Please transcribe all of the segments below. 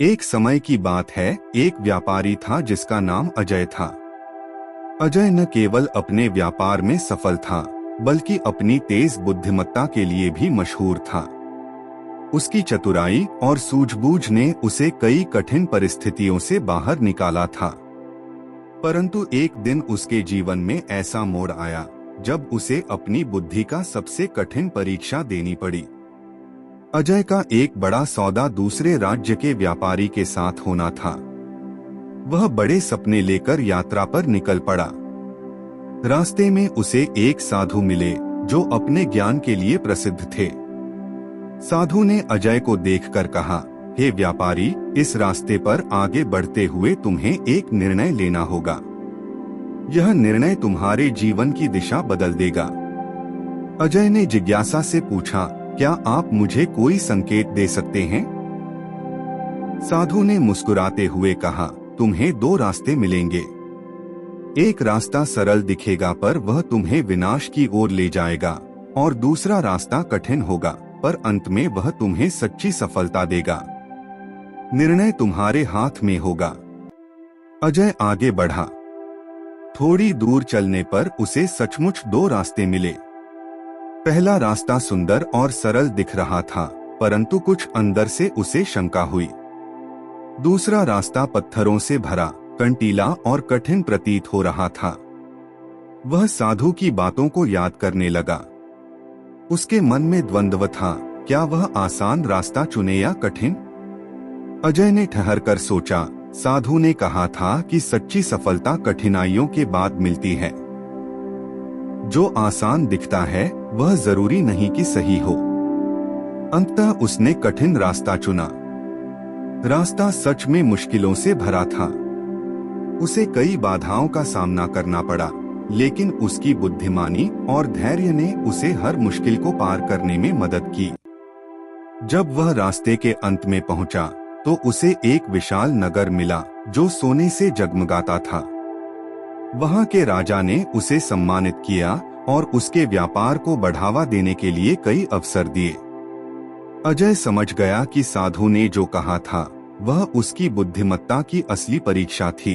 एक समय की बात है, एक व्यापारी था जिसका नाम अजय था। अजय न केवल अपने व्यापार में सफल था, बल्कि अपनी तेज बुद्धिमत्ता के लिए भी मशहूर था। उसकी चतुराई और सूझबूझ ने उसे कई कठिन परिस्थितियों से बाहर निकाला था। परंतु एक दिन उसके जीवन में ऐसा मोड़ आया जब उसे अपनी बुद्धि का सबसे कठिन परीक्षा देनी पड़ी। अजय का एक बड़ा सौदा दूसरे राज्य के व्यापारी के साथ होना था। वह बड़े सपने लेकर यात्रा पर निकल पड़ा। रास्ते में उसे एक साधु मिले जो अपने ज्ञान के लिए प्रसिद्ध थे। साधु ने अजय को देखकर कहा, हे व्यापारी, इस रास्ते पर आगे बढ़ते हुए तुम्हें एक निर्णय लेना होगा। यह निर्णय तुम्हारे जीवन की दिशा बदल देगा। अजय ने जिज्ञासा से पूछा, क्या आप मुझे कोई संकेत दे सकते हैं? साधु ने मुस्कुराते हुए कहा, तुम्हें दो रास्ते मिलेंगे। एक रास्ता सरल दिखेगा पर वह तुम्हें विनाश की ओर ले जाएगा, और दूसरा रास्ता कठिन होगा पर अंत में वह तुम्हें सच्ची सफलता देगा। निर्णय तुम्हारे हाथ में होगा। अजय आगे बढ़ा। थोड़ी दूर चलने पर उसे सचमुच दो रास्ते मिले। पहला रास्ता सुंदर और सरल दिख रहा था, परंतु कुछ अंदर से उसे शंका हुई। दूसरा रास्ता पत्थरों से भरा, कंटीला और कठिन प्रतीत हो रहा था। वह साधु की बातों को याद करने लगा। उसके मन में द्वंद्व था, क्या वह आसान रास्ता चुने या कठिन? अजय ने ठहरकर सोचा। साधु ने कहा था कि सच्ची सफलता कठिनाइयों के बाद मिलती है। जो आसान दिखता है वह जरूरी नहीं कि सही हो। अंततः उसने कठिन रास्ता चुना। रास्ता सच में मुश्किलों से भरा था। उसे कई बाधाओं का सामना करना पड़ा, लेकिन उसकी बुद्धिमानी और धैर्य ने उसे हर मुश्किल को पार करने में मदद की। जब वह रास्ते के अंत में पहुंचा, तो उसे एक विशाल नगर मिला जो सोने से जगमगाता था। वहां के राजा ने उसे सम्मानित किया और उसके व्यापार को बढ़ावा देने के लिए कई अवसर दिए। अजय समझ गया कि साधु ने जो कहा था वह उसकी बुद्धिमत्ता की असली परीक्षा थी।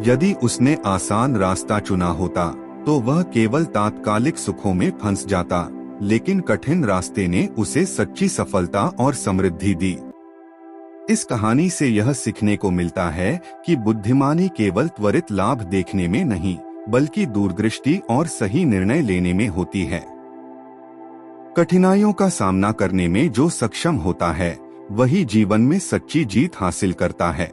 यदि उसने आसान रास्ता चुना होता तो वह केवल तात्कालिक सुखों में फंस जाता, लेकिन कठिन रास्ते ने उसे सच्ची सफलता और समृद्धि दी। इस कहानी से यह सीखने को मिलता है कि बुद्धिमानी केवल त्वरित लाभ देखने में नहीं, बल्कि दूरदृष्टि और सही निर्णय लेने में होती है। कठिनाइयों का सामना करने में जो सक्षम होता है, वही जीवन में सच्ची जीत हासिल करता है।